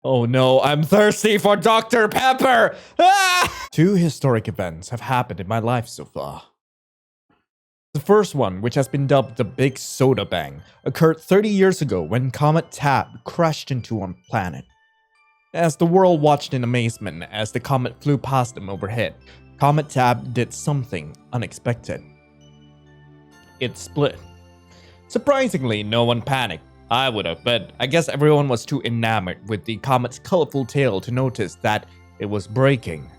Oh no, I'm thirsty for Dr. Pepper! Ah! Two historic events have happened in my life so far. The first one, which has been dubbed the Big Soda Bang, occurred 30 years ago when Comet Tab crashed into our planet. As the world watched in amazement as the comet flew past them overhead, Comet Tab did something unexpected. It split. Surprisingly, no one panicked. I would have, but I guess everyone was too enamored with the comet's colorful tail to notice that it was breaking.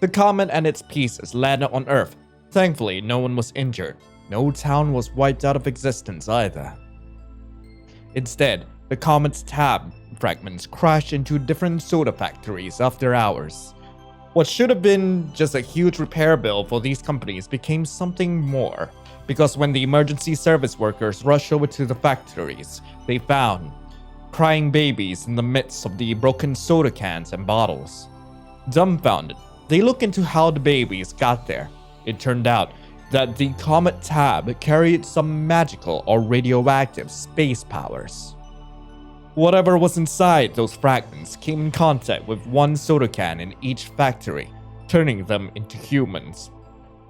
The comet and its pieces landed on Earth. Thankfully, no one was injured. No town was wiped out of existence either. Instead, the comet's tab fragments crashed into different soda factories after hours. What should have been just a huge repair bill for these companies became something more, because when the emergency service workers rushed over to the factories, they found crying babies in the midst of the broken soda cans and bottles. Dumbfounded, they looked into how the babies got there. It turned out that the Comet Tab carried some magical or radioactive space powers. Whatever was inside those fragments came in contact with one soda can in each factory, turning them into humans.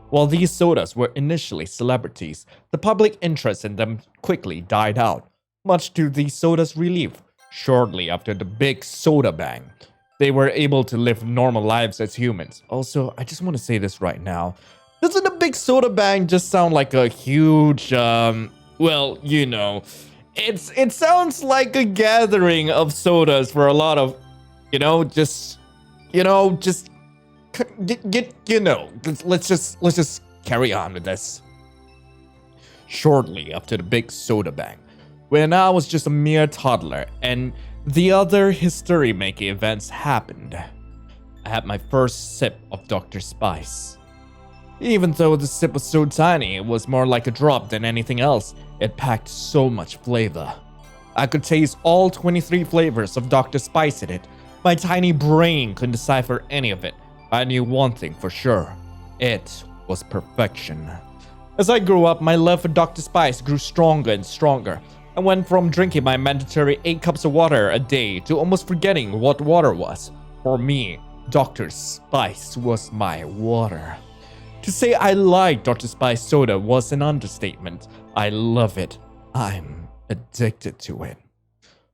While these sodas were initially celebrities, the public interest in them quickly died out, much to the soda's relief. Shortly after the Big Soda Bang, they were able to live normal lives as humans. Also, I just want to say this right now. Doesn't the Big Soda Bang just sound like a huge, well, you know, it sounds like a gathering of sodas for a lot of, let's just carry on with this. Shortly after the Big Soda Bang, when I was just a mere toddler and the other history-making events happened, I had my first sip of Dr. Spice. Even though the sip was so tiny, it was more like a drop than anything else. It packed so much flavor. I could taste all 23 flavors of Dr. Spice in it. My tiny brain couldn't decipher any of it. I knew one thing for sure. It was perfection. As I grew up, my love for Dr. Spice grew stronger and stronger. I went from drinking my mandatory 8 cups of water a day to almost forgetting what water was. For me, Dr. Spice was my water. To say I like Dr. Spice soda was an understatement. I love it. I'm addicted to it.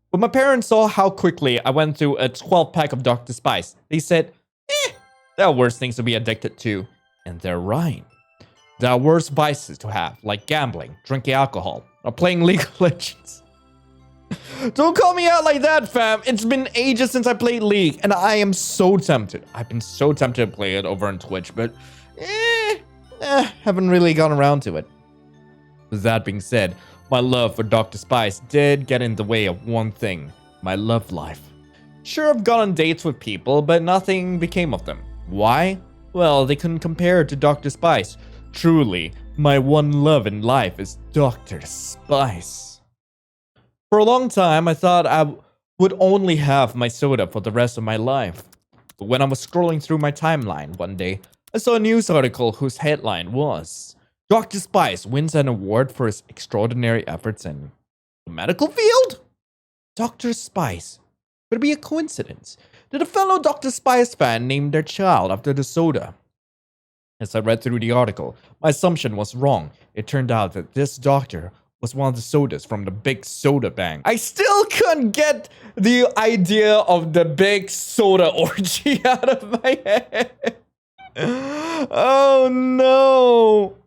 When my parents saw how quickly I went through a 12-pack of Dr. Spice, they said, there are worse things to be addicted to. And they're right. There are worse vices to have, like gambling, drinking alcohol, or playing League of Legends. Don't call me out like that, fam. It's been ages since I played League, and I am so tempted. I've been so tempted to play it over on Twitch, but haven't really gone around to it. With that being said, my love for Dr. Spice did get in the way of one thing, my love life. Sure, I've gone on dates with people, but nothing became of them. Why? Well, they couldn't compare to Dr. Spice. Truly, my one love in life is Dr. Spice. For a long time, I thought I would only have my soda for the rest of my life. But when I was scrolling through my timeline one day, I saw a news article whose headline was, Dr. Spice wins an award for his extraordinary efforts in the medical field? Dr. Spice. Could it be a coincidence? Did a fellow Dr. Spice fan name their child after the soda? As I read through the article, my assumption was wrong. It turned out that this doctor was one of the sodas from the Big Soda Bang. I still couldn't get the idea of the Big Soda orgy out of my head. Oh no!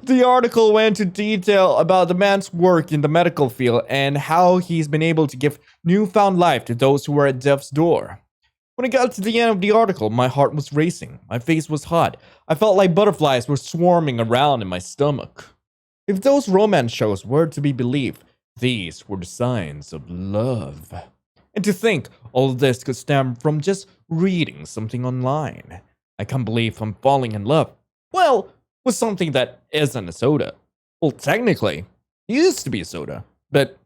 The article went into detail about the man's work in the medical field and how he's been able to give newfound life to those who were at death's door. When I got to the end of the article, my heart was racing. My face was hot. I felt like butterflies were swarming around in my stomach. If those romance shows were to be believed, these were the signs of love. And to think all of this could stem from just reading something online. I can't believe I'm falling in love. Well, with something that isn't a soda. Well, technically, he used to be a soda. But,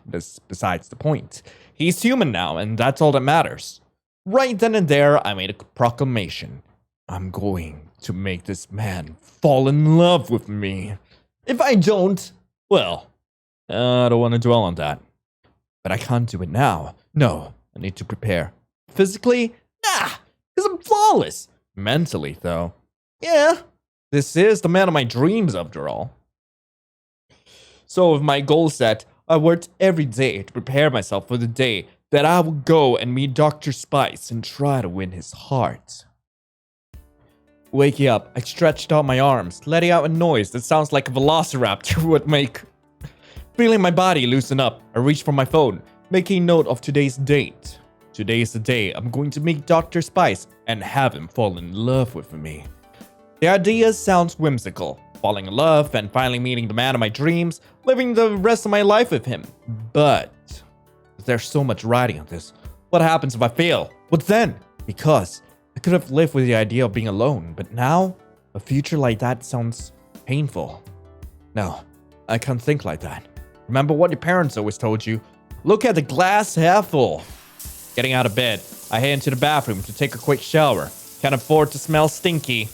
that's besides the point. He's human now, and that's all that matters. Right then and there, I made a proclamation. I'm going to make this man fall in love with me. If I don't, well, I don't want to dwell on that. But I can't do it now. No, I need to prepare. Physically? Nah, because I'm flawless. Mentally, though. Yeah, this is the man of my dreams, after all. So with my goal set, I worked every day to prepare myself for the day that I would go and meet Dr. Spice and try to win his heart. Waking up, I stretched out my arms, letting out a noise that sounds like a velociraptor would make. Feeling my body loosen up, I reached for my phone, making note of today's date. Today is the day I'm going to meet Dr. Spice and have him fall in love with me. The idea sounds whimsical, falling in love and finally meeting the man of my dreams, living the rest of my life with him. But there's so much riding on this. What happens if I fail? What then? Because I could have lived with the idea of being alone, but now a future like that sounds painful. No, I can't think like that. Remember what your parents always told you. Look at the glass half full. Getting out of bed, I head into the bathroom to take a quick shower. Can't afford to smell stinky.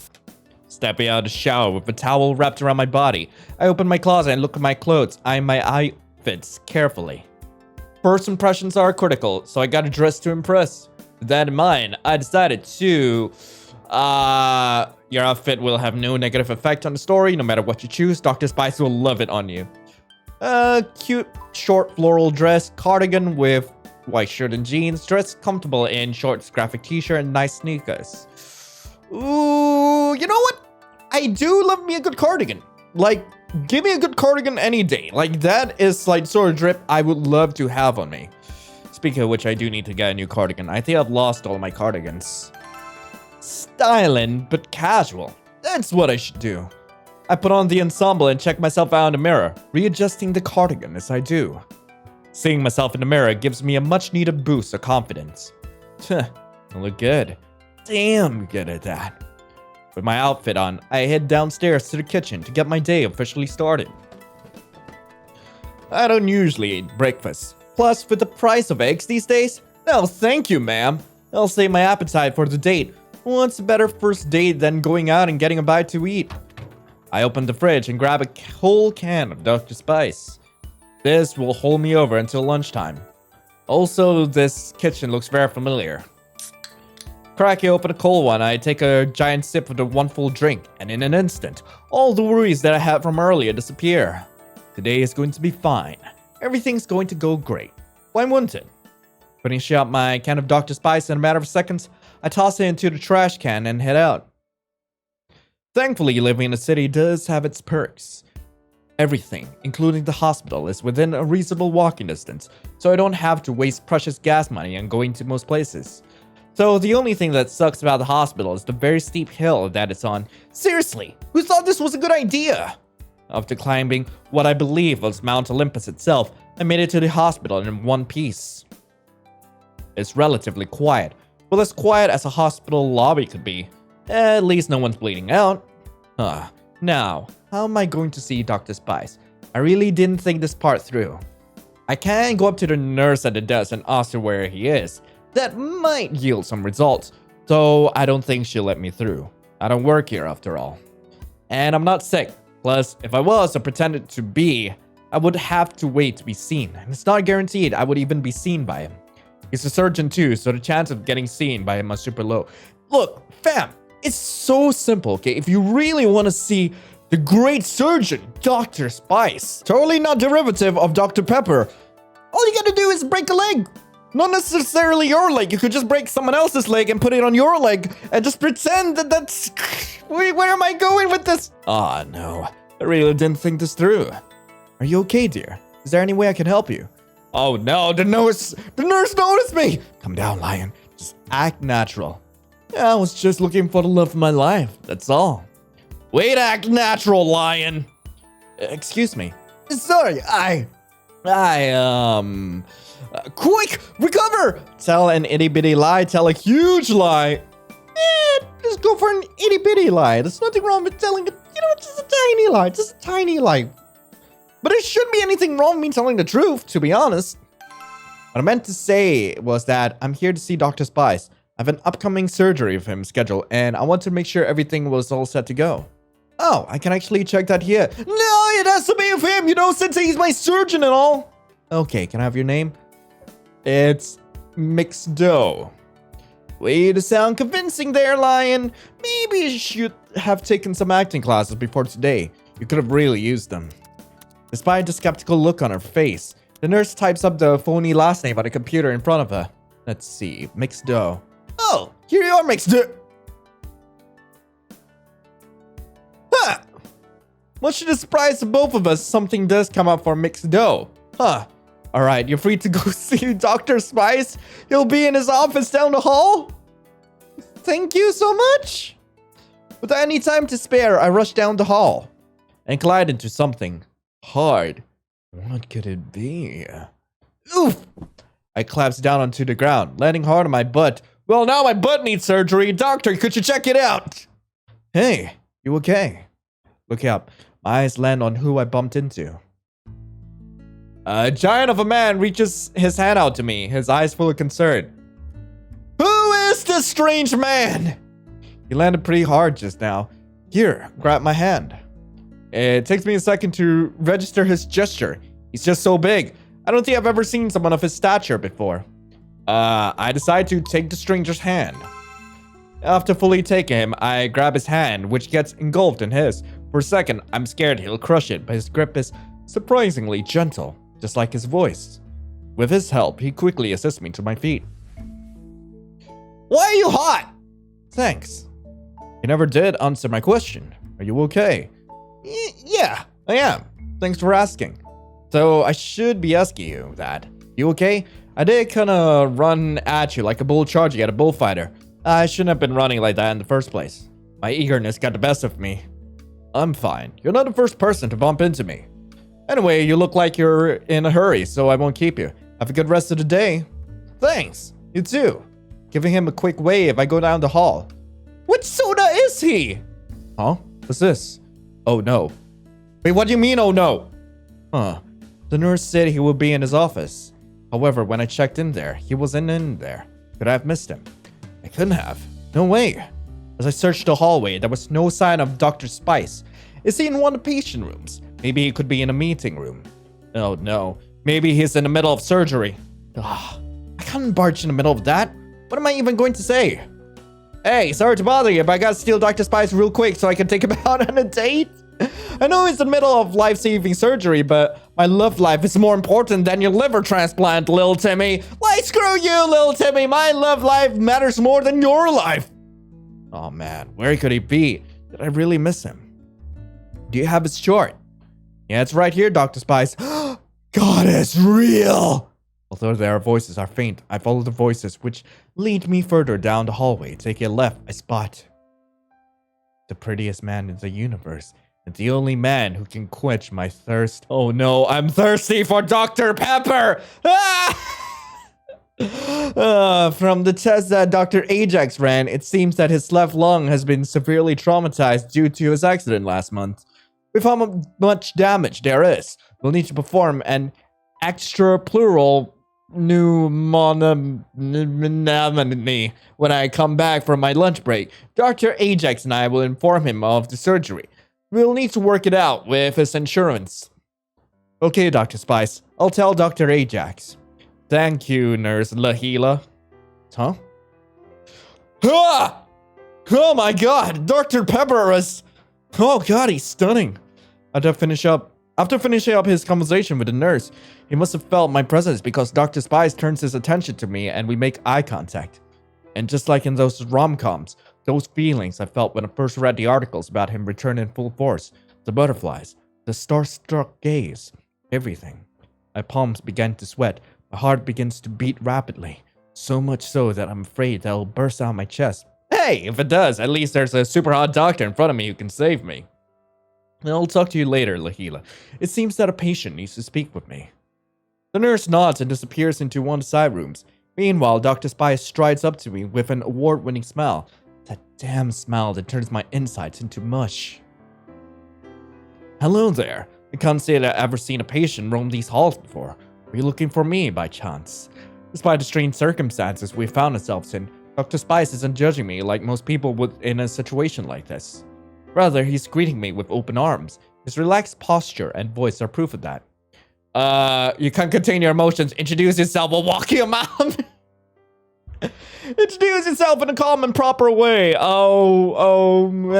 Stepping out of the shower with a towel wrapped around my body, I open my closet and look at my clothes, eyeing my outfits carefully. First impressions are critical, so I gotta dress to impress. With that in mind, I decided to... your outfit will have no negative effect on the story, no matter what you choose. Dr. Spice will love it on you. Cute, short floral dress, cardigan with white shirt and jeans, dress comfortable in shorts, graphic t-shirt, and nice sneakers. Ooh, you know what? I do love me a good cardigan. Like, give me a good cardigan any day. Like, that is like sort of drip I would love to have on me. Speaking of which, I do need to get a new cardigan. I think I've lost all my cardigans. Styling, but casual. That's what I should do. I put on the ensemble and check myself out in the mirror, readjusting the cardigan as I do. Seeing myself in the mirror gives me a much-needed boost of confidence. I look good. Damn good at that. With my outfit on, I head downstairs to the kitchen to get my day officially started. I don't usually eat breakfast. Plus, with the price of eggs these days, no thank you, ma'am. I'll save my appetite for the date. What's a better first date than going out and getting a bite to eat? I open the fridge and grab a whole can of Dr. Spice. This will hold me over until lunchtime. Also, this kitchen looks very familiar. Cracking open a cold one, I take a giant sip of the one full drink, and in an instant, all the worries that I had from earlier disappear. Today is going to be fine. Everything's going to go great. Why wouldn't it? Finishing up my can of Dr. Spice in a matter of seconds, I toss it into the trash can and head out. Thankfully, living in the city does have its perks. Everything, including the hospital, is within a reasonable walking distance, so I don't have to waste precious gas money on going to most places. So the only thing that sucks about the hospital is the very steep hill that it's on. Seriously, who thought this was a good idea? After climbing what I believe was Mount Olympus itself, I made it to the hospital in one piece. It's relatively quiet. Well, as quiet as a hospital lobby could be. At least no one's bleeding out. Now, how am I going to see Dr. Spice? I really didn't think this part through. I can go up to the nurse at the desk and ask her where he is. That might yield some results, though I don't think she'll let me through. I don't work here after all. And I'm not sick. Plus, if I was or pretended to be, I would have to wait to be seen. And it's not guaranteed I would even be seen by him. He's a surgeon too, so the chance of getting seen by him is super low. Look, fam, it's so simple, okay? If you really want to see the great surgeon, Dr. Spice, totally not derivative of Dr. Pepper, all you gotta do is break a leg. Not necessarily your leg. You could just break someone else's leg and put it on your leg and just pretend that that's... Wait, where am I going with this? Ah, no. I really didn't think this through. Are you okay, dear? Is there any way I can help you? Oh, no. The nurse noticed me. Calm down, Lion. Just act natural. Yeah, I was just looking for the love of my life. That's all. Wait, act natural, Lion. Excuse me. Sorry, quick, recover! Tell an itty-bitty lie, tell a huge lie. Just go for an itty-bitty lie. There's nothing wrong with telling it, just a tiny lie, just a tiny lie. But there shouldn't be anything wrong with me telling the truth, to be honest. What I meant to say was that I'm here to see Dr. Spice. I have an upcoming surgery with him scheduled, and I want to make sure everything was all set to go. Oh, I can actually check that here. No, it has to be with him, since he's my surgeon and all. Okay, can I have your name? It's mixed dough. Way to sound convincing there, Lion. Maybe you should have taken some acting classes before today. You could have really used them. Despite the skeptical look on her face, the nurse types up the phony last name on the computer in front of her. Let's see, mixed dough. Oh, here you are, mixed dough. Huh. Much to the surprise of both of us, something does come up for mixed dough. Huh. Alright, you're free to go see Dr. Spice. He'll be in his office down the hall. Thank you so much. Without any time to spare, I rush down the hall and collide into something hard. What could it be? Oof! I collapse down onto the ground, landing hard on my butt. Well, now my butt needs surgery. Doctor, could you check it out? Hey, you okay? Look up. My eyes land on who I bumped into. A giant of a man reaches his hand out to me, his eyes full of concern. Who is this strange man? He landed pretty hard just now. Here, grab my hand. It takes me a second to register his gesture. He's just so big. I don't think I've ever seen someone of his stature before. I decide to take the stranger's hand. After fully taking him, I grab his hand, which gets engulfed in his. For a second, I'm scared he'll crush it, but his grip is surprisingly gentle, just like his voice. With his help, he quickly assists me to my feet. Why are you hot? Thanks. You never did answer my question. Are you okay? Yeah, I am. Thanks for asking. So I should be asking you that. You okay? I did kinda run at you like a bull charging at a bullfighter. I shouldn't have been running like that in the first place. My eagerness got the best of me. I'm fine. You're not the first person to bump into me. Anyway, you look like you're in a hurry, so I won't keep you. Have a good rest of the day. Thanks. You too. Giving him a quick wave, I go down the hall. Which soda is he? Huh? What's this? Oh no. Wait, what do you mean, oh no? Huh. The nurse said he would be in his office. However, when I checked in there, he wasn't in there. Could I have missed him? I couldn't have. No way. As I searched the hallway, there was no sign of Dr. Spice. Is he in one of the patient rooms? Maybe he could be in a meeting room. Oh no. Maybe he's in the middle of surgery. Ugh. I can't barge in the middle of that. What am I even going to say? Hey, sorry to bother you, but I gotta steal Dr. Spice real quick so I can take him out on a date. I know he's in the middle of life-saving surgery, but my love life is more important than your liver transplant, Lil Timmy. Like, screw you, Lil Timmy. My love life matters more than your life. Oh man, where could he be? Did I really miss him? Do you have his chart? Yeah, it's right here, Dr. Spice. God is real. Although their voices are faint, I follow the voices, which lead me further down the hallway. Taking a left, I spot the prettiest man in the universe, and the only man who can quench my thirst. Oh no, I'm thirsty for Dr. Pepper! From the test that Dr. Ajax ran, it seems that his left lung has been severely traumatized due to his accident last month. With how much damage there is, we'll need to perform an extra plural pneumonomy when I come back from my lunch break. Dr. Ajax and I will inform him of the surgery. We'll need to work it out with his insurance. Okay, Dr. Spice. I'll tell Dr. Ajax. Thank you, Nurse Lahila. Huh? Ah! Oh my god! Dr. Pepper is... Oh god, he's stunning. After finishing up his conversation with the nurse, he must have felt my presence because Dr. Spice turns his attention to me and we make eye contact. And just like in those rom-coms, those feelings I felt when I first read the articles about him return in full force, the butterflies, the star-struck gaze, everything. My palms began to sweat, my heart begins to beat rapidly, so much so that I'm afraid that it'll burst out my chest. Hey, if it does, at least there's a super hot doctor in front of me who can save me. I'll talk to you later, Lahila. It seems that a patient needs to speak with me. The nurse nods and disappears into one of the side rooms. Meanwhile, Dr. Spice strides up to me with an award-winning smile. That damn smile that turns my insides into mush. Hello there. I can't say that I've ever seen a patient roam these halls before. Were you looking for me by chance? Despite the strange circumstances we found ourselves in, Dr. Spice isn't judging me like most people would in a situation like this. Rather, he's greeting me with open arms. His relaxed posture and voice are proof of that. You can't contain your emotions. Introduce yourself. We'll walk you out. Introduce yourself in a calm and proper way. Hey, oh no,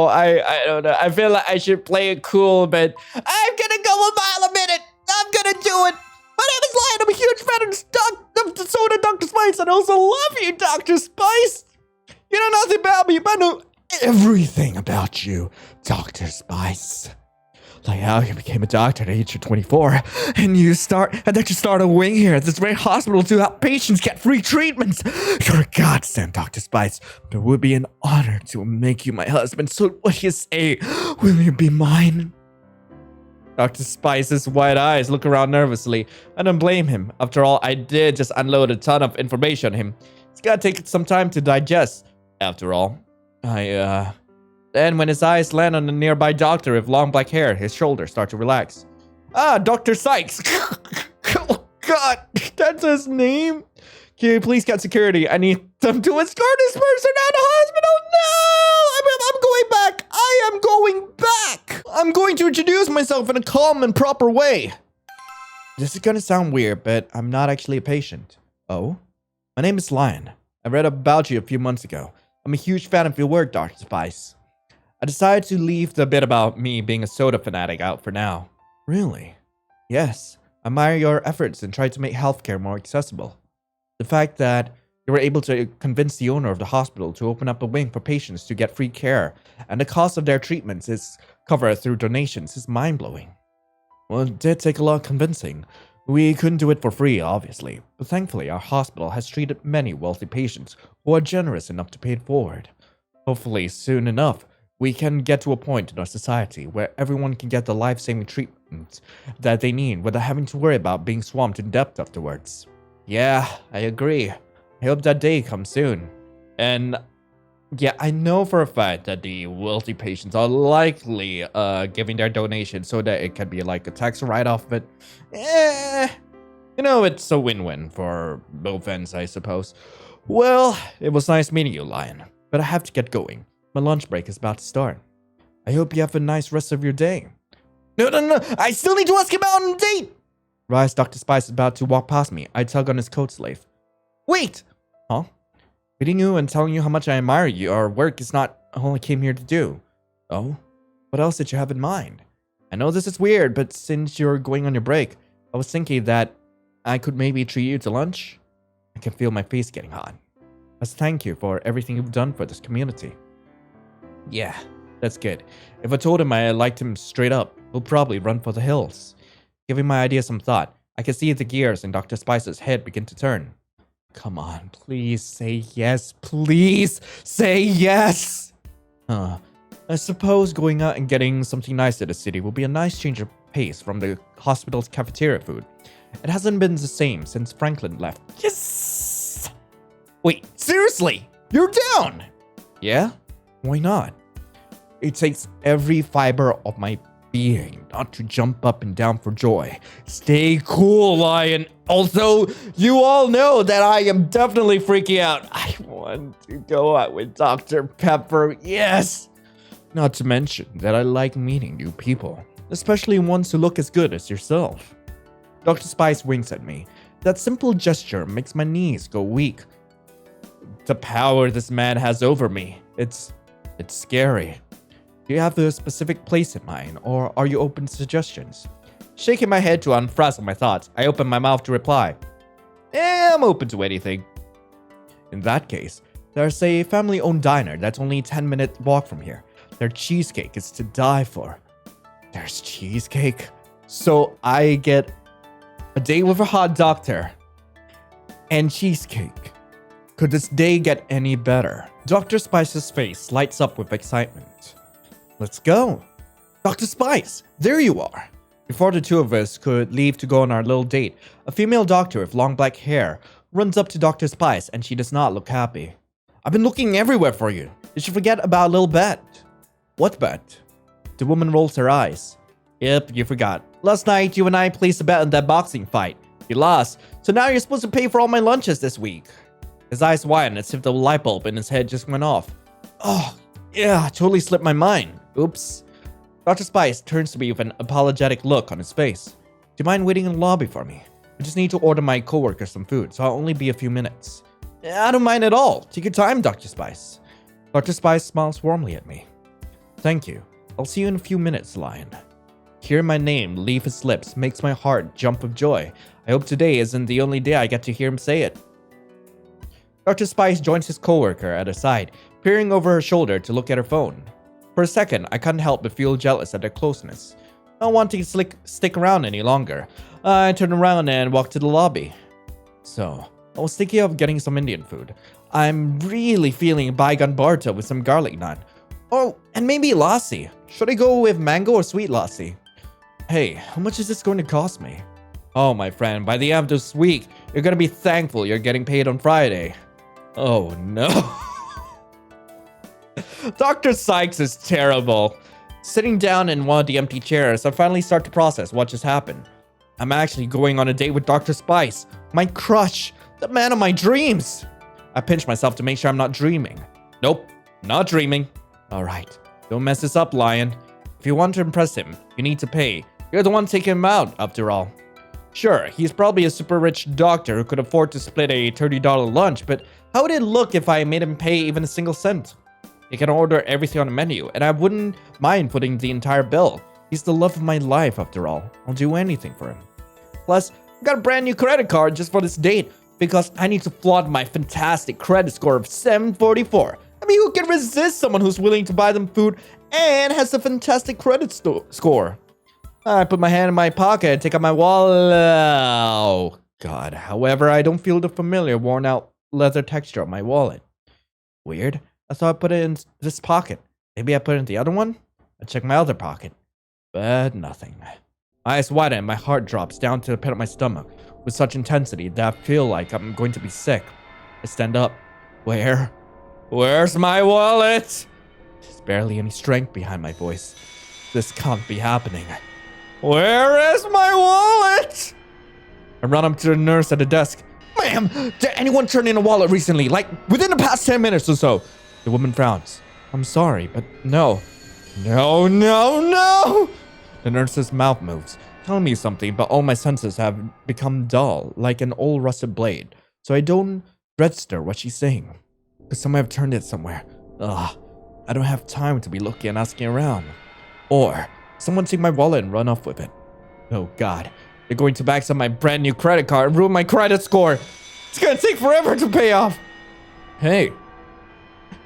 I don't know. I feel like I should play it cool, but I'm gonna go a mile a minute. I'm gonna do it. My name is Lion. I'm a huge fan of the soda Dr. Spice, and I also love you, Dr. Spice. You know nothing about me, but I know everything about you, Dr. Spice. Like how you became a doctor at the age of 24, and that you start a wing here at this very hospital to help patients get free treatments. You're a godsend, Dr. Spice. It would be an honor to make you my husband. So what do you say? Will you be mine? Dr. Spice's wide eyes look around nervously. I don't blame him. After all, I did just unload a ton of information on him. It's gotta take some time to digest. After all, Then, when his eyes land on a nearby doctor with long black hair, his shoulders start to relax. Ah, Dr. Sykes. Oh, God, that's his name? Can you please get security? I need them to escort this person out of the hospital. No! I'm going back. I am going back. I'm going to introduce myself in a calm and proper way. This is going to sound weird, but I'm not actually a patient. Oh? My name is Lion. I read about you a few months ago. I'm a huge fan of your work, Dr. Spice. I decided to leave the bit about me being a soda fanatic out for now. Really? Yes. I admire your efforts and try to make healthcare more accessible. The fact that you were able to convince the owner of the hospital to open up a wing for patients to get free care, and the cost of their treatments is covered through donations, is mind-blowing. Well, it did take a lot of convincing. We couldn't do it for free, obviously, but thankfully our hospital has treated many wealthy patients who are generous enough to pay it forward. Hopefully, soon enough, we can get to a point in our society where everyone can get the life-saving treatment that they need without having to worry about being swamped in debt afterwards. Yeah, I agree. I hope that day comes soon. And yeah, I know for a fact that the wealthy patients are likely giving their donation so that it can be like a tax write-off, but it's a win-win for both ends, I suppose. Well, it was nice meeting you, Lion, but I have to get going. My lunch break is about to start. I hope you have a nice rest of your day. No. I still need to ask him out on a date. Right as Dr. Spice is about to walk past me, I tug on his coat sleeve. Wait! Huh? Meeting you and telling you how much I admire your work is not all I came here to do. Oh? What else did you have in mind? I know this is weird, but since you're going on your break, I was thinking that I could maybe treat you to lunch. I can feel my face getting hot. As a thank you for everything you've done for this community. Yeah, that's good. If I told him I liked him straight up, he'll probably run for the hills. Giving my idea some thought, I can see the gears in Dr. Spice's head begin to turn. Come on, please say yes. Please say yes! I suppose going out and getting something nice at the city will be a nice change of pace from the hospital's cafeteria food. It hasn't been the same since Franklin left. Yes! Wait, seriously? You're down! Yeah? Why not? It takes every fiber of my being not to jump up and down for joy. Stay cool, Lion. Also, you all know that I am definitely freaking out. I want to go out with Dr. Pepper. Yes! Not to mention that I like meeting new people, especially ones who look as good as yourself. Dr. Spice winks at me. That simple gesture makes my knees go weak. The power this man has over me. It's scary. Do you have a specific place in mind, or are you open to suggestions? Shaking my head to unfrazzle my thoughts, I open my mouth to reply. I'm open to anything. In that case, there's a family-owned diner that's only a 10-minute walk from here. Their cheesecake is to die for. There's cheesecake? So I get a date with a hot doctor and cheesecake. Could this day get any better? Dr. Spice's face lights up with excitement. Let's go. Dr. Spice, there you are. Before the two of us could leave to go on our little date, a female doctor with long black hair runs up to Dr. Spice and she does not look happy. I've been looking everywhere for you. Did you forget about a little bet? What bet? The woman rolls her eyes. Yep, you forgot. Last night, you and I placed a bet on that boxing fight. You lost, so now you're supposed to pay for all my lunches this week. His eyes widen as if the light bulb in his head just went off. Oh, yeah, totally slipped my mind. Oops. Dr. Spice turns to me with an apologetic look on his face. Do you mind waiting in the lobby for me? I just need to order my coworker some food, so I'll only be a few minutes. I don't mind at all. Take your time, Dr. Spice. Dr. Spice smiles warmly at me. Thank you. I'll see you in a few minutes, Lion. Hearing my name leave his lips makes my heart jump with joy. I hope today isn't the only day I get to hear him say it. Dr. Spice joins his coworker at her side, peering over her shoulder to look at her phone. For a second, I couldn't help but feel jealous at their closeness. Not wanting to stick around any longer, I turned around and walked to the lobby. So, I was thinking of getting some Indian food. I'm really feeling bygone barta with some garlic naan. Oh, and maybe lassi. Should I go with mango or sweet lassi? Hey, how much is this going to cost me? Oh, my friend, by the end of this week, you're going to be thankful you're getting paid on Friday. Oh, no. Dr. Sykes is terrible. Sitting down in one of the empty chairs, I finally start to process what just happened. I'm actually going on a date with Dr. Spice, my crush, the man of my dreams. I pinch myself to make sure I'm not dreaming. Nope, not dreaming. Alright, don't mess this up, Lion. If you want to impress him, you need to pay. You're the one taking him out, after all. Sure, he's probably a super rich doctor who could afford to split a $30 lunch, but how would it look if I made him pay even a single cent? He can order everything on the menu, and I wouldn't mind footing the entire bill. He's the love of my life, after all. I'll do anything for him. Plus, I got a brand new credit card just for this date, because I need to flaunt my fantastic credit score of 744. I mean, who can resist someone who's willing to buy them food and has a fantastic credit score? I put my hand in my pocket and take out my wallet. Oh, God. However, I don't feel the familiar worn-out leather texture of my wallet. Weird. I thought I put it in this pocket. Maybe I put it in the other one? I check my other pocket. But nothing. My eyes widen and my heart drops down to the pit of my stomach with such intensity that I feel like I'm going to be sick. I stand up. Where's my wallet? There's barely any strength behind my voice. This can't be happening. Where is my wallet? I run up to the nurse at the desk. Ma'am, did anyone turn in a wallet recently? Like, within the past 10 minutes or so? The woman frowns. I'm sorry, but no. No! The nurse's mouth moves, telling me something, but all my senses have become dull, like an old rusted blade, so I don't register what she's saying. Because someone have turned it somewhere. Ugh, I don't have time to be looking and asking around. Or someone take my wallet and run off with it. Oh God, they're going to max up my brand new credit card and ruin my credit score. It's gonna take forever to pay off. Hey,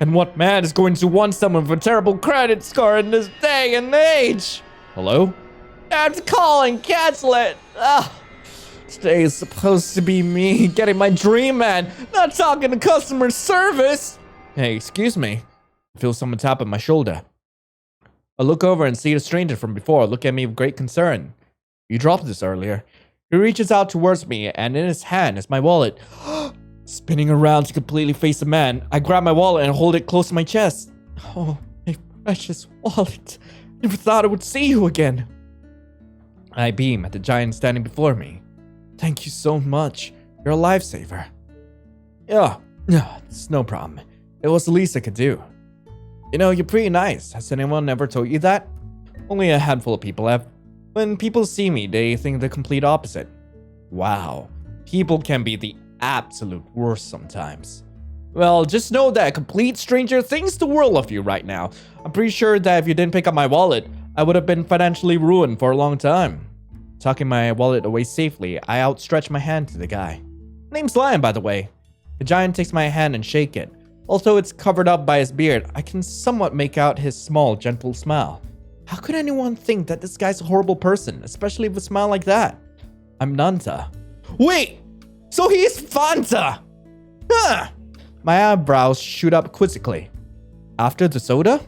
and what man is going to want someone with a terrible credit score in this day and age? Hello? I'm calling, cancel it. Ugh. Today is supposed to be me getting my dream man, not talking to customer service. Hey, excuse me. I feel someone tap on my shoulder. I look over and see the stranger from before look at me with great concern. You dropped this earlier. He reaches out towards me, and in his hand is my wallet. Spinning around to completely face the man, I grab my wallet and hold it close to my chest. Oh, my precious wallet. Never thought I would see you again. I beam at the giant standing before me. Thank you so much. You're a lifesaver. Yeah, it's no problem. It was the least I could do. You know, you're pretty nice. Has anyone ever told you that? Only a handful of people have. When people see me, they think the complete opposite. Wow, people can be the absolute worst sometimes. Well, just know that a complete stranger thinks the world of you right now. I'm pretty sure that if you didn't pick up my wallet, I would have been financially ruined for a long time. Tucking my wallet away safely, I outstretch my hand to the guy. Name's Lion, by the way. The giant takes my hand and shake it. Although it's covered up by his beard, I can somewhat make out his small, gentle smile. How could anyone think that this guy's a horrible person, especially with a smile like that? I'm Nanta. Wait! So he's Fanta! Huh! My eyebrows shoot up quizzically. After the soda?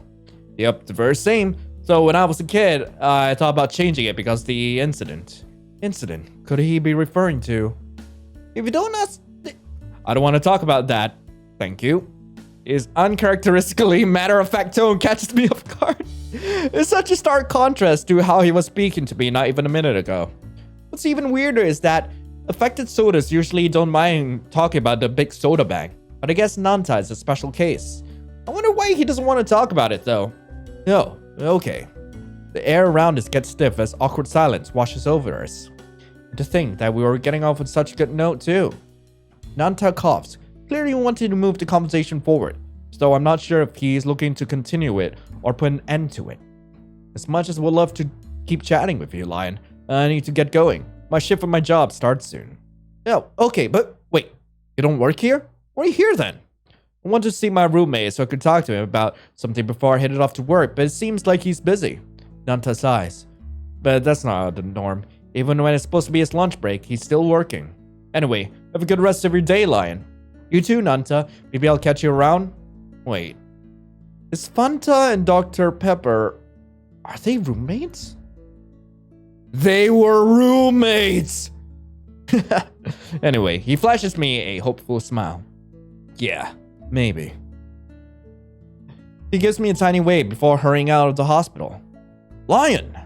Yep, the very same. So when I was a kid, I thought about changing it because the incident. Incident? Could he be referring to? If you don't ask... I don't want to talk about that. Thank you. His uncharacteristically matter-of-fact tone catches me off guard. It's such a stark contrast to how he was speaking to me not even a minute ago. What's even weirder is that affected sodas usually don't mind talking about the big soda bag. But I guess Nanta is a special case. I wonder why he doesn't want to talk about it though. No, okay. The air around us gets stiff as awkward silence washes over us. To think that we were getting off with such a good note too. Nanta coughs, clearly wanting to move the conversation forward, so I'm not sure if he's looking to continue it or put an end to it. As much as we'd love to keep chatting with you, Lion, I need to get going. My shift at my job starts soon. Oh, okay, but wait, you don't work here? What are you here then? I want to see my roommate so I could talk to him about something before I headed off to work, but it seems like he's busy. Nanta sighs. But that's not the norm. Even when it's supposed to be his lunch break, he's still working. Anyway, have a good rest of your day, Lion. You too, Nanta. Maybe I'll catch you around? Wait. Is Fanta and Dr. Pepper... are they roommates? They were roommates! Anyway, he flashes me a hopeful smile. Yeah, maybe. He gives me a tiny wave before hurrying out of the hospital. Lion!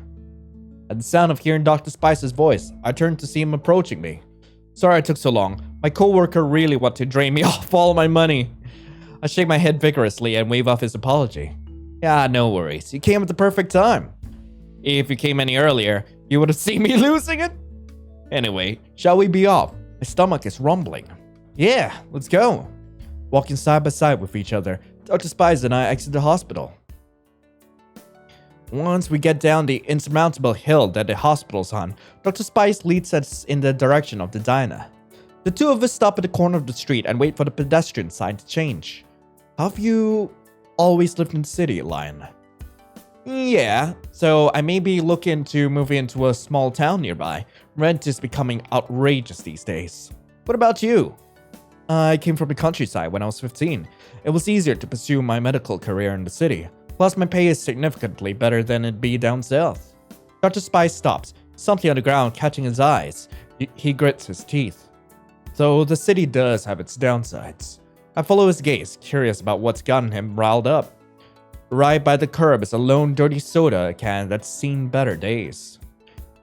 At the sound of hearing Dr. Spice's voice, I turned to see him approaching me. Sorry I took so long. My coworker really wanted to drain me off all my money. I shake my head vigorously and wave off his apology. Yeah, no worries. You came at the perfect time. If you came any earlier, you would have seen me losing it. Anyway, shall we be off? My stomach is rumbling. Yeah, let's go. Walking side by side with each other, Dr. Spice and I exit the hospital. Once we get down the insurmountable hill that the hospital's on, Dr. Spice leads us in the direction of the diner. The two of us stop at the corner of the street and wait for the pedestrian sign to change. Have you always lived in the city, Lion? Yeah, so I may be looking to move into a small town nearby. Rent is becoming outrageous these days. What about you? I came from the countryside when I was 15. It was easier to pursue my medical career in the city. Plus, my pay is significantly better than it'd be down south. Dr. Spice stops, something on the ground catching his eyes. He grits his teeth. So the city does have its downsides. I follow his gaze, curious about what's gotten him riled up. Right by the curb is a lone dirty soda can that's seen better days.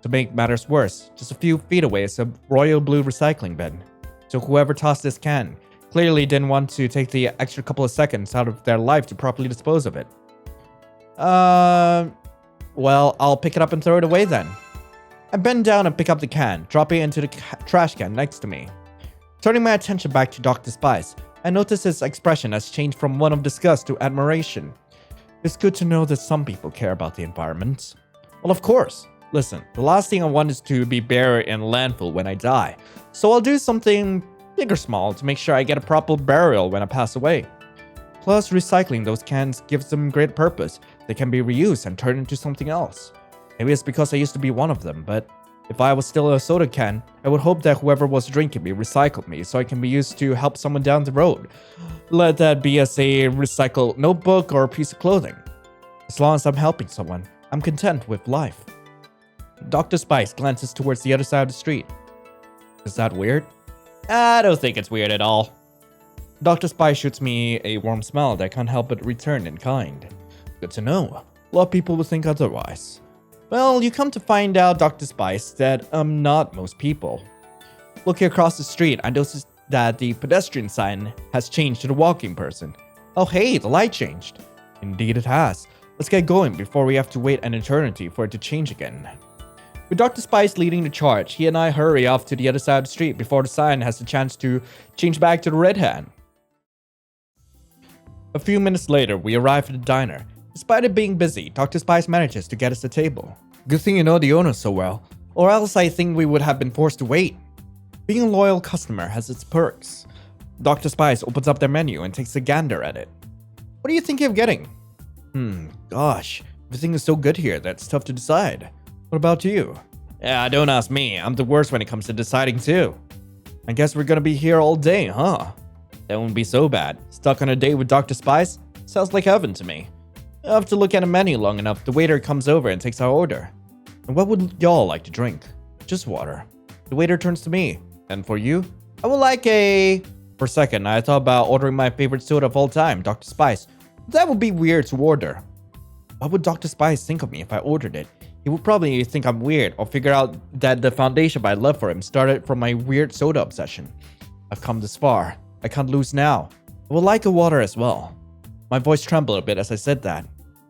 To make matters worse, just a few feet away is a royal blue recycling bin. So whoever tossed this can clearly didn't want to take the extra couple of seconds out of their life to properly dispose of it. Well, I'll pick it up and throw it away then. I bend down and pick up the can, dropping it into the trash can next to me. Turning my attention back to Dr. Spice, I notice his expression has changed from one of disgust to admiration. It's good to know that some people care about the environment. Well, of course. Listen, the last thing I want is to be buried in a landfill when I die. So I'll do something big or small to make sure I get a proper burial when I pass away. Plus, recycling those cans gives them great purpose. They can be reused and turned into something else. Maybe it's because I used to be one of them, but if I was still a soda can, I would hope that whoever was drinking me recycled me so I can be used to help someone down the road. Let that be as a recycled notebook or a piece of clothing. As long as I'm helping someone, I'm content with life. Dr. Spice glances towards the other side of the street. Is that weird? I don't think it's weird at all. Dr. Spice shoots me a warm smile that can't help but return in kind. Good to know. A lot of people would think otherwise. Well, you come to find out, Dr. Spice, that I'm not most people. Looking across the street, I noticed that the pedestrian sign has changed to the walking person. Oh hey, the light changed. Indeed it has. Let's get going before we have to wait an eternity for it to change again. With Dr. Spice leading the charge, he and I hurry off to the other side of the street before the sign has the chance to change back to the red hand. A few minutes later, we arrive at the diner. Despite it being busy, Dr. Spice manages to get us a table. Good thing you know the owner so well, or else I think we would have been forced to wait. Being a loyal customer has its perks. Dr. Spice opens up their menu and takes a gander at it. What are you thinking of getting? Gosh, everything is so good here that it's tough to decide. What about you? Yeah, don't ask me. I'm the worst when it comes to deciding too. I guess we're gonna be here all day, huh? That wouldn't be so bad. Stuck on a date with Dr. Spice? Sounds like heaven to me. After looking at a menu long enough, the waiter comes over and takes our order. And what would y'all like to drink? Just water. The waiter turns to me. And for you? I would like a... For a second, I thought about ordering my favorite soda of all time, Dr. Spice. That would be weird to order. What would Dr. Spice think of me if I ordered it? He would probably think I'm weird or figure out that the foundation my love for him started from my weird soda obsession. I've come this far. I can't lose now. I would like a water as well. My voice trembled a bit as I said that.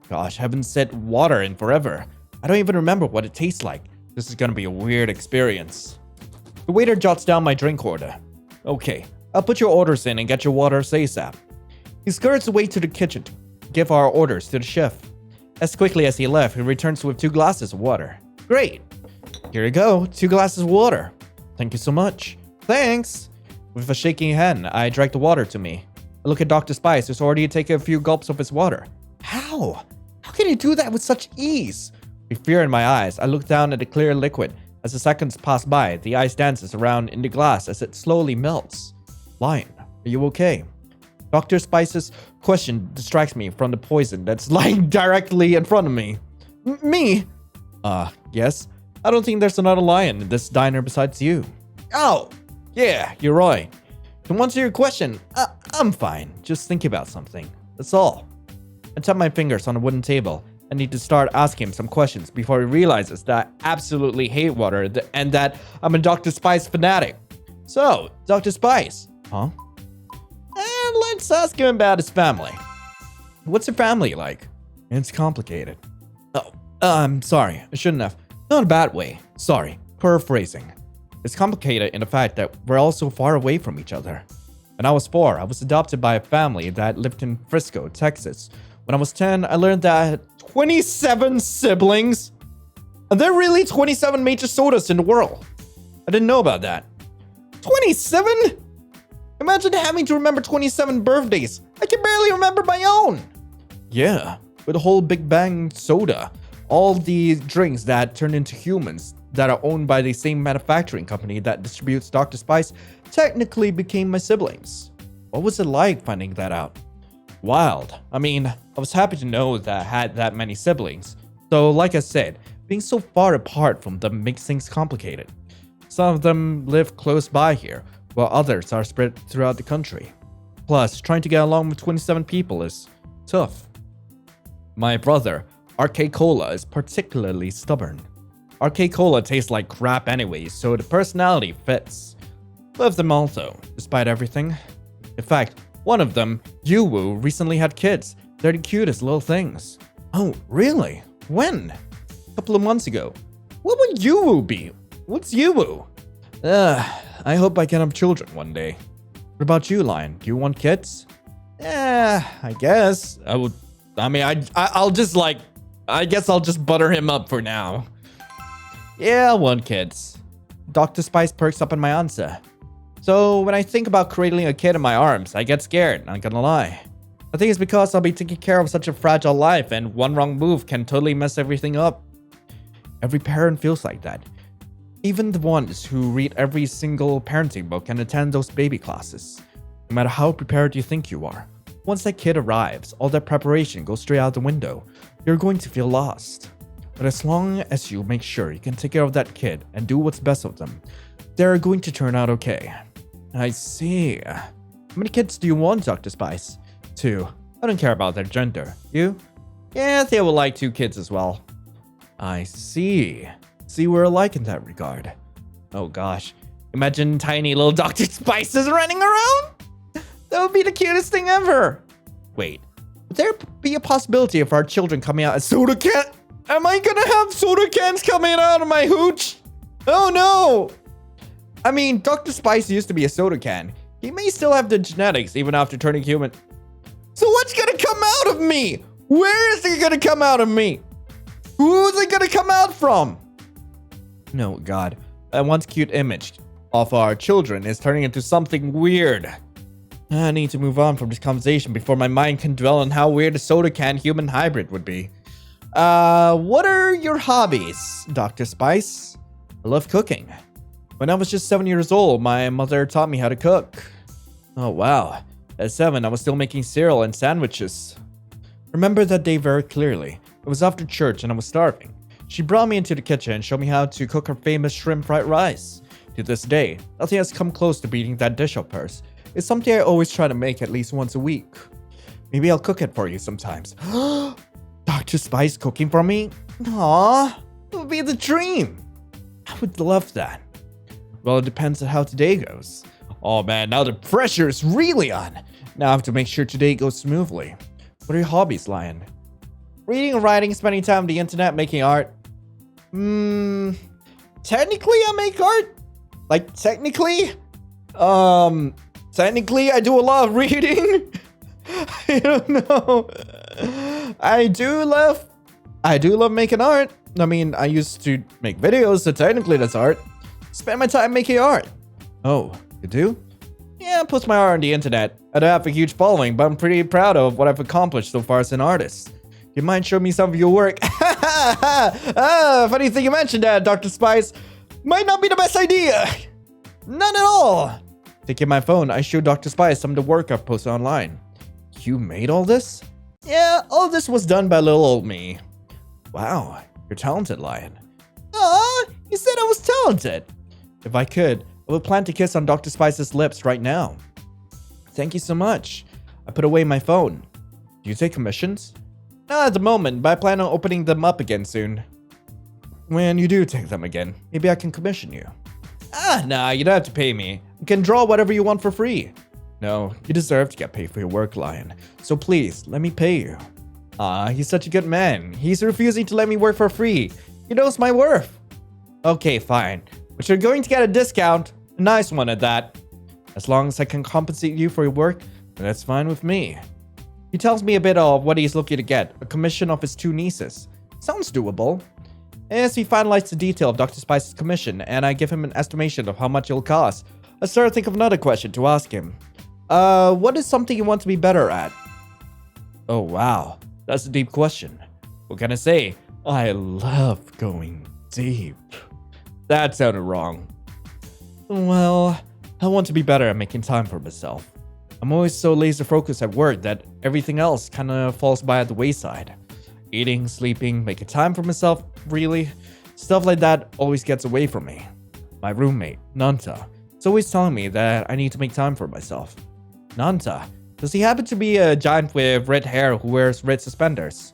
Gosh, I haven't said water in forever. I don't even remember what it tastes like. This is gonna be a weird experience. The waiter jots down my drink order. Okay, I'll put your orders in and get your water ASAP. He skirts away to the kitchen to give our orders to the chef. As quickly as he left, he returns with 2 glasses of water. Great. Here you go, 2 glasses of water. Thank you so much. Thanks. With a shaking hand, I drag the water to me. I look at Dr. Spice, who's already taken a few gulps of his water. How? How can he do that with such ease? With fear in my eyes, I look down at the clear liquid. As the seconds pass by, the ice dances around in the glass as it slowly melts. Lion, are you okay? Dr. Spice's question distracts me from the poison that's lying directly in front of me. Me? Yes. I don't think there's another lion in this diner besides you. Oh, yeah, you're right. To answer your question, I'm fine. Just thinking about something. That's all. I tap my fingers on a wooden table. I need to start asking him some questions before he realizes that I absolutely hate water and that I'm a Dr. Spice fanatic. So, Dr. Spice. Huh? And let's ask him about his family. What's your family like? It's complicated. Oh, I'm sorry. I shouldn't have. Not in a bad way. Sorry. Paraphrasing. It's complicated in the fact that we're all so far away from each other. When I was 4, I was adopted by a family that lived in Frisco, Texas. When I was 10, I learned that I had 27 siblings. Are there really 27 major sodas in the world? I didn't know about that. 27? Imagine having to remember 27 birthdays. I can barely remember my own. Yeah, with the whole Big Bang soda. All the drinks that turn into humans that are owned by the same manufacturing company that distributes Dr. Spice technically became my siblings. What was it like finding that out? Wild. I mean, I was happy to know that I had that many siblings. So, like I said, being so far apart from them makes things complicated. Some of them live close by here, while others are spread throughout the country. Plus, trying to get along with 27 people is tough. My brother, RK Cola, is particularly stubborn. RK Cola tastes like crap anyway, so the personality fits. Love them also, despite everything. In fact, one of them, Yuwu, recently had kids. They're the cutest little things. Oh, really? When? A couple of months ago. What would Yuwu be? What's Yuwu? I hope I can have children one day. What about you, Lion? Do you want kids? I guess. I'll just I guess I'll just butter him up for now. Yeah, I want kids. Dr. Spice perks up in my answer. So when I think about cradling a kid in my arms, I get scared, not gonna lie. I think it's because I'll be taking care of such a fragile life and one wrong move can totally mess everything up. Every parent feels like that. Even the ones who read every single parenting book and attend those baby classes. No matter how prepared you think you are, once that kid arrives, all that preparation goes straight out the window. You're going to feel lost. But as long as you make sure you can take care of that kid and do what's best of them, they're going to turn out okay. I see. How many kids do you want, Dr. Spice? 2. I don't care about their gender. You? Yeah, they will like 2 kids as well. I see. See, we're alike in that regard. Oh gosh. Imagine tiny little Dr. Spices running around? That would be the cutest thing ever. Wait, would there be a possibility of our children coming out as soda can? Am I gonna have soda cans coming out of my hooch? Oh no! I mean, Dr. Spice used to be a soda can. He may still have the genetics even after turning human. So what's gonna come out of me? Where is it gonna come out of me? Who's it gonna come out from? No, God. That once cute image of our children is turning into something weird. I need to move on from this conversation before my mind can dwell on how weird a soda can human hybrid would be. What are your hobbies, Dr. Spice? I love cooking. When I was just 7 years old, my mother taught me how to cook. Oh, wow. At 7, I was still making cereal and sandwiches. Remember that day very clearly. It was after church and I was starving. She brought me into the kitchen and showed me how to cook her famous shrimp fried rice. To this day, nothing has come close to beating that dish of hers. It's something I always try to make at least once a week. Maybe I'll cook it for you sometimes. Dr. Spice cooking for me? Aww, it would be the dream. I would love that. Well, it depends on how today goes. Oh man, now the pressure is really on. Now I have to make sure today goes smoothly. What are your hobbies, Lion? Reading and writing, spending time on the internet, making art. Technically I make art. Like, technically, I do a lot of reading. I don't know. I do love making art. I mean, I used to make videos, so technically that's art. Spend my time making art. Oh, you do? Yeah, I post my art on the internet. I don't have a huge following, but I'm pretty proud of what I've accomplished so far as an artist. You mind showing me some of your work? Funny thing you mentioned that, Dr. Spice. Might not be the best idea. None at all. Taking my phone, I showed Dr. Spice some of the work I've posted online. You made all this? Yeah, all this was done by little old me. Wow, you're talented, Lion. Aw, you said I was talented. If I could, I would plan to kiss on Dr. Spice's lips right now. Thank you so much. I put away my phone. Do you take commissions? Not at the moment, but I plan on opening them up again soon. When you do take them again, maybe I can commission you. Nah, you don't have to pay me. You can draw whatever you want for free. No, you deserve to get paid for your work, Lion. So please, let me pay you. He's such a good man. He's refusing to let me work for free. He knows my worth. Okay, fine. But you're going to get a discount. A nice one at that. As long as I can compensate you for your work, then that's fine with me. He tells me a bit of what he's looking to get. A commission of his 2 nieces. Sounds doable. As we finalize the detail of Dr. Spice's commission, and I give him an estimation of how much it'll cost, I start to think of another question to ask him. What is something you want to be better at? Oh, wow. That's a deep question. What can I say? I love going deep. That sounded wrong. Well, I want to be better at making time for myself. I'm always so laser focused at work that everything else kind of falls by at the wayside. Eating, sleeping, making time for myself, really. Stuff like that always gets away from me. My roommate, Nanta, is always telling me that I need to make time for myself. Nanta, does he happen to be a giant with red hair who wears red suspenders?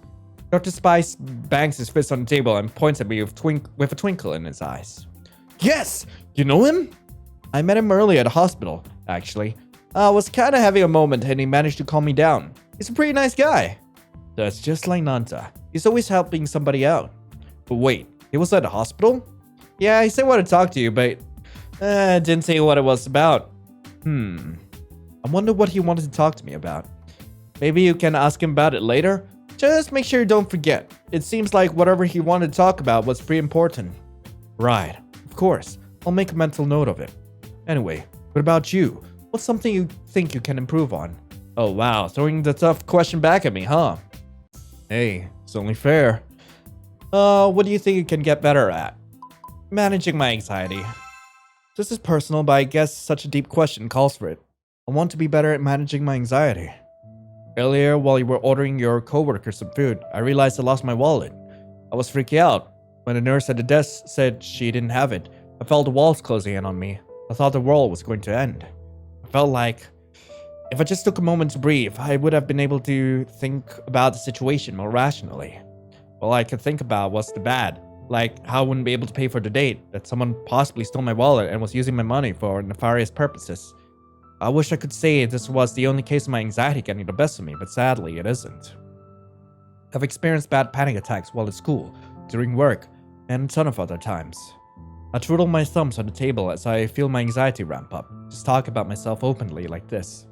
Dr. Spice bangs his fist on the table and points at me with a twinkle in his eyes. Yes! You know him? I met him earlier at the hospital, actually. I was kind of having a moment and he managed to calm me down. He's a pretty nice guy. That's just like Nanta. He's always helping somebody out. But wait, he was at the hospital? Yeah, he said he wanted to talk to you, but didn't say what it was about. I wonder what he wanted to talk to me about. Maybe you can ask him about it later? Just make sure you don't forget. It seems like whatever he wanted to talk about was pretty important. Right, of course. I'll make a mental note of it. Anyway, what about you? What's something you think you can improve on? Oh wow, throwing the tough question back at me, huh? Hey, it's only fair. What do you think you can get better at? Managing my anxiety. This is personal, but I guess such a deep question calls for it. I want to be better at managing my anxiety. Earlier, while you were ordering your coworker some food, I realized I lost my wallet. I was freaking out. When the nurse at the desk said she didn't have it, I felt the walls closing in on me. I thought the world was going to end. I felt like if I just took a moment to breathe, I would have been able to think about the situation more rationally. All I could think about was the bad, like how I wouldn't be able to pay for the date, that someone possibly stole my wallet and was using my money for nefarious purposes. I wish I could say this was the only case of my anxiety getting the best of me, but sadly it isn't. I've experienced bad panic attacks while at school, during work, and a ton of other times. I twiddle my thumbs on the table as I feel my anxiety ramp up, just talk about myself openly like this.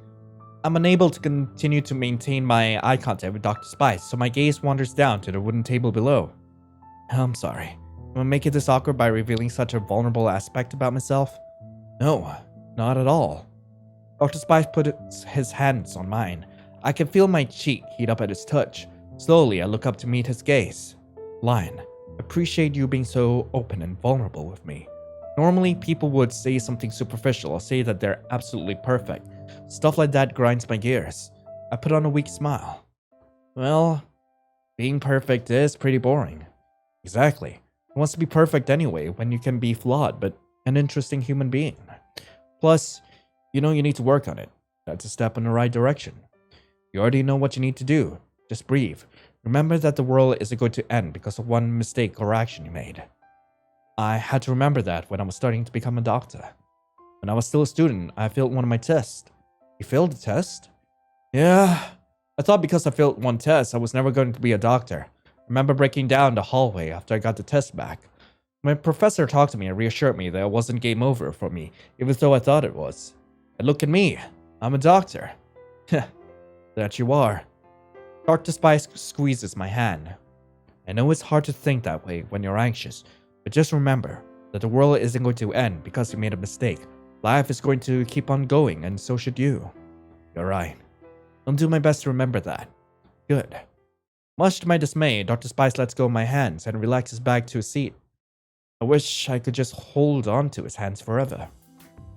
I'm unable to continue to maintain my eye contact with Dr. Spice, so my gaze wanders down to the wooden table below. I'm sorry. Am I making this awkward by revealing such a vulnerable aspect about myself? No, not at all. Dr. Spice puts his hands on mine. I can feel my cheek heat up at his touch. Slowly, I look up to meet his gaze. Lion, I appreciate you being so open and vulnerable with me. Normally, people would say something superficial or say that they're absolutely perfect. Stuff like that grinds my gears. I put on a weak smile. Well, being perfect is pretty boring. Exactly. Who wants to be perfect anyway when you can be flawed but an interesting human being? Plus, you know you need to work on it. That's a step in the right direction. You already know what you need to do. Just breathe. Remember that the world isn't going to end because of one mistake or action you made. I had to remember that when I was starting to become a doctor. When I was still a student, I failed one of my tests. You failed the test? Yeah. I thought because I failed one test, I was never going to be a doctor. I remember breaking down the hallway after I got the test back. My professor talked to me and reassured me that it wasn't game over for me, even though I thought it was. And look at me. I'm a doctor. That you are. Dr. Spice squeezes my hand. I know it's hard to think that way when you're anxious, but just remember that the world isn't going to end because you made a mistake. Life is going to keep on going, and so should you. You're right. I'll do my best to remember that. Good. Much to my dismay, Dr. Spice lets go of my hands and relaxes back to his seat. I wish I could just hold on to his hands forever.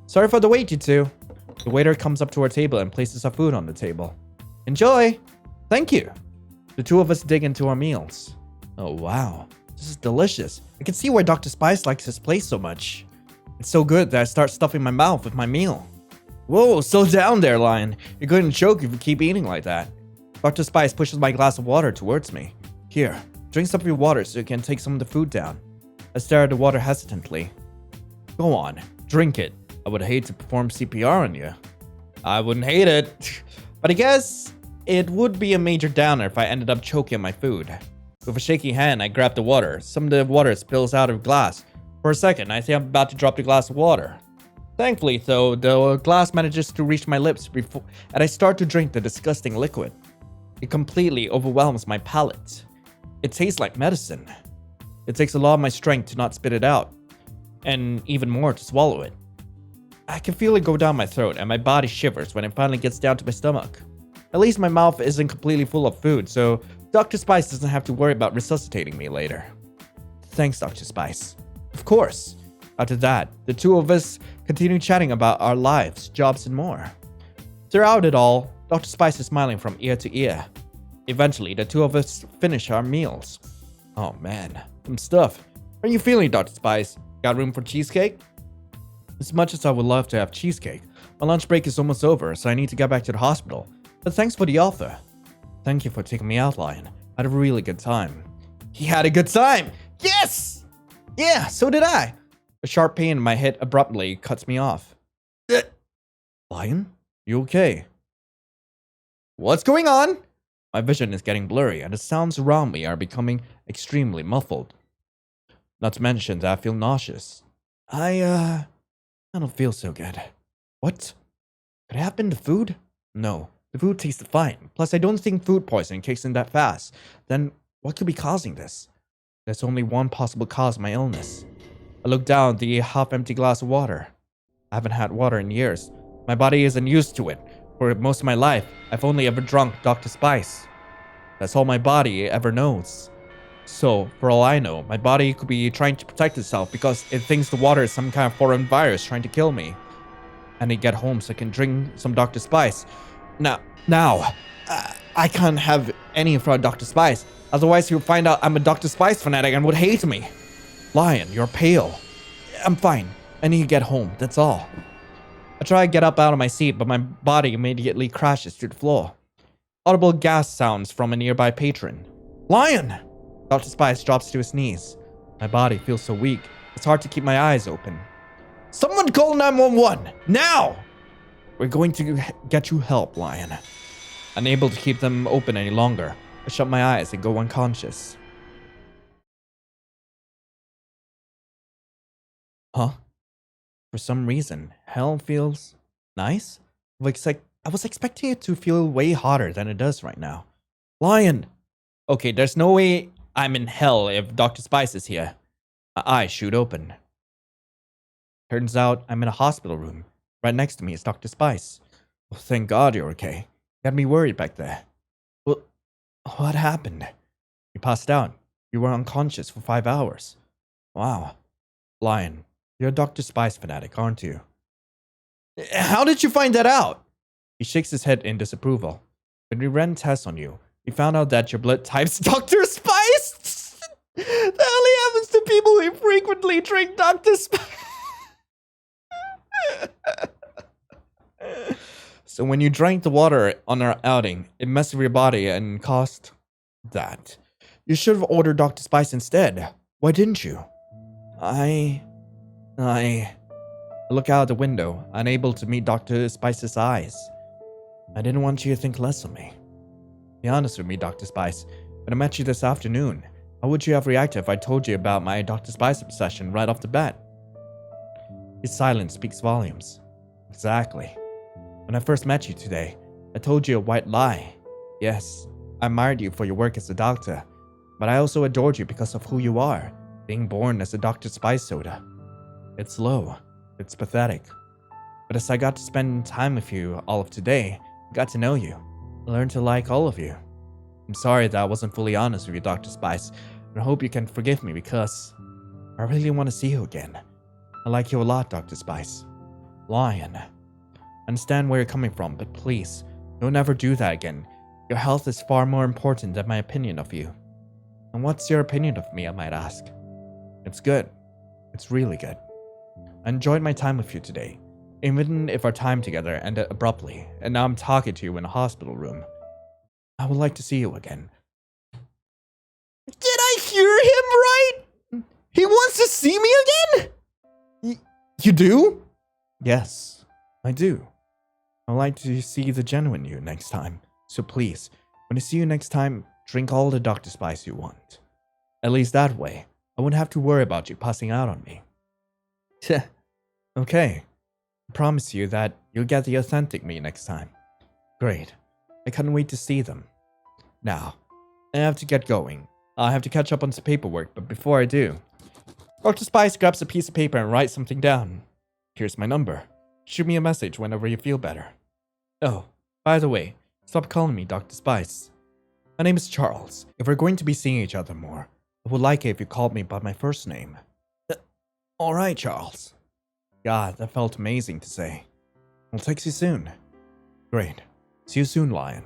Sorry for the wait, you two. The waiter comes up to our table and places our food on the table. Enjoy! Thank you! The two of us dig into our meals. Oh wow, this is delicious. I can see why Dr. Spice likes this place so much. It's so good that I start stuffing my mouth with my meal. Whoa, slow down there, Lion. You're going to choke if you keep eating like that. Dr. Spice pushes my glass of water towards me. Here, drink some of your water so you can take some of the food down. I stare at the water hesitantly. Go on, drink it. I would hate to perform CPR on you. I wouldn't hate it. But I guess it would be a major downer if I ended up choking on my food. With a shaky hand, I grab the water. Some of the water spills out of the glass. For a second, I think I'm about to drop the glass of water. Thankfully, though, the glass manages to reach my lips before, and I start to drink the disgusting liquid. It completely overwhelms my palate. It tastes like medicine. It takes a lot of my strength to not spit it out, and even more to swallow it. I can feel it go down my throat, and my body shivers when it finally gets down to my stomach. At least my mouth isn't completely full of food, so Dr. Spice doesn't have to worry about resuscitating me later. Thanks, Dr. Spice. Of course. After that, the two of us continue chatting about our lives, jobs, and more. Throughout it all, Dr. Spice is smiling from ear to ear. Eventually, the two of us finish our meals. Oh man, some stuff. How are you feeling, Dr. Spice? Got room for cheesecake? As much as I would love to have cheesecake, my lunch break is almost over, so I need to get back to the hospital. But thanks for the offer. Thank you for taking me out, Lion. I had a really good time. He had a good time! Yes! Yeah, so did I. A sharp pain in my head abruptly cuts me off. Lion? You okay? What's going on? My vision is getting blurry, and the sounds around me are becoming extremely muffled. Not to mention that I feel nauseous. I don't feel so good. What? Could it have been the food? No, the food tasted fine. Plus, I don't think food poisoning kicks in that fast. Then, what could be causing this? There's only one possible cause of my illness. I look down at the half-empty glass of water. I haven't had water in years. My body isn't used to it. For most of my life, I've only ever drunk Dr. Spice. That's all my body ever knows. So, for all I know, my body could be trying to protect itself because it thinks the water is some kind of foreign virus trying to kill me. I need to get home so I can drink some Dr. Spice. Now, I can't have any from Dr. Spice. Otherwise, he'll find out I'm a Dr. Spice fanatic and would hate me. Lion, you're pale. I'm fine. I need to get home, that's all. I try to get up out of my seat, but my body immediately crashes to the floor. Audible gas sounds from a nearby patron. Lion! Dr. Spice drops to his knees. My body feels so weak, it's hard to keep my eyes open. Someone call 911! Now! We're going to get you help, Lion. Unable to keep them open any longer, I shut my eyes and go unconscious. Huh? For some reason, hell feels nice. I was expecting it to feel way hotter than it does right now. Lion! Okay, there's no way I'm in hell if Dr. Spice is here. My eyes shoot open. Turns out I'm in a hospital room. Right next to me is Dr. Spice. Oh, thank God you're okay. You had me worried back there. Well, what happened? You passed out. You were unconscious for 5 hours. Wow. Lion, you're a Dr. Spice fanatic, aren't you? How did you find that out? He shakes his head in disapproval. When we ran tests on you, we found out that your blood type's Dr. Spice! That only happens to people who frequently drink Dr. Spice. So when you drank the water on our outing, it messed with your body and caused that. You should have ordered Dr. Spice instead. Why didn't you? I look out the window, unable to meet Dr. Spice's eyes. I didn't want you to think less of me. Be honest with me, Dr. Spice. When I met you this afternoon, How would you have reacted if I told you about my Dr. Spice obsession right off the bat? His silence speaks volumes. Exactly. When I first met you today, I told you a white lie. Yes, I admired you for your work as a doctor, but I also adored you because of who you are, being born as a Dr. Spice soda. It's low. It's pathetic. But as I got to spend time with you all of today, I got to know you. I learned to like all of you. I'm sorry that I wasn't fully honest with you, Dr. Spice, and I hope you can forgive me because I really want to see you again. I like you a lot, Dr. Spice. Lion. I understand where you're coming from, but please, don't ever do that again. Your health is far more important than my opinion of you. And what's your opinion of me, I might ask? It's good. It's really good. I enjoyed my time with you today, even if our time together ended abruptly, and now I'm talking to you in a hospital room. I would like to see you again. Did I hear him right? He wants to see me again? You do? Yes, I do. I'd like to see the genuine you next time. So please, when I see you next time, drink all the Dr. Spice you want. At least that way, I wouldn't have to worry about you passing out on me. Okay. I promise you that you'll get the authentic me next time. Great. I can't wait to see them. Now, I have to get going. I have to catch up on some paperwork, but before I do, Dr. Spice grabs a piece of paper and writes something down. Here's my number. Shoot me a message whenever you feel better. Oh, by the way, stop calling me Dr. Spice. My name is Charles. If we're going to be seeing each other more, I would like it if you called me by my first name. Alright, Charles. God, that felt amazing to say. I'll text you soon. Great. See you soon, Lion.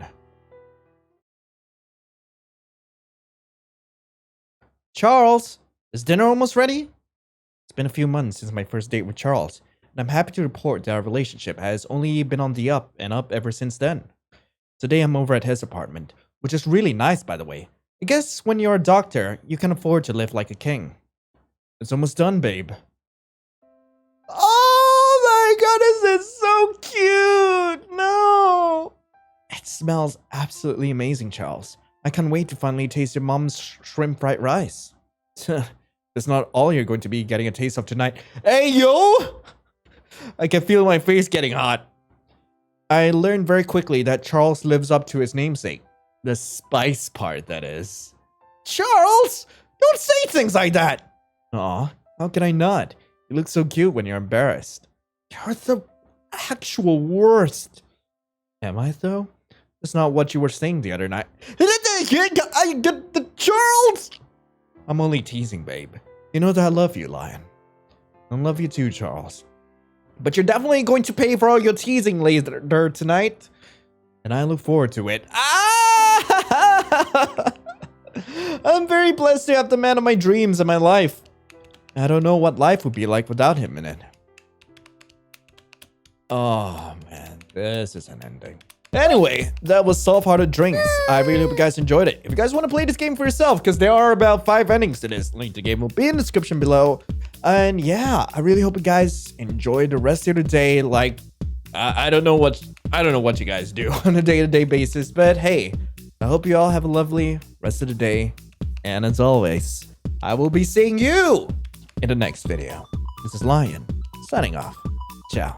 Charles, is dinner almost ready? It's been a few months since my first date with Charles, and I'm happy to report that our relationship has only been on the up and up ever since then. Today I'm over at his apartment, which is really nice, by the way. I guess when you're a doctor, you can afford to live like a king. It's almost done, babe. Oh my goodness, it's so cute! No! It smells absolutely amazing, Charles. I can't wait to finally taste your mom's shrimp fried rice. That's not all you're going to be getting a taste of tonight. Hey, yo! I can feel my face getting hot. I learned very quickly that Charles lives up to his namesake. The spice part, that is. Charles! Don't say things like that! Aw, how can I not? You look so cute when you're embarrassed. You're the actual worst. Am I, though? That's not what you were saying the other night. Charles! I'm only teasing, babe. You know that I love you, Lion. I love you too, Charles. But you're definitely going to pay for all your teasing later tonight. And I look forward to it. Ah! I'm very blessed to have the man of my dreams in my life. I don't know what life would be like without him in it. Oh, man. This is an ending. Anyway, that was Soft-Hearted Drinks. I really hope you guys enjoyed it. If you guys want to play this game for yourself, because there are about 5 endings to this, link to the game will be in the description below. And yeah, I really hope you guys enjoy the rest of the day. Like, I don't know what you guys do on a day-to-day basis, but hey, I hope you all have a lovely rest of the day. And as always, I will be seeing you in the next video. This is Lion, signing off. Ciao.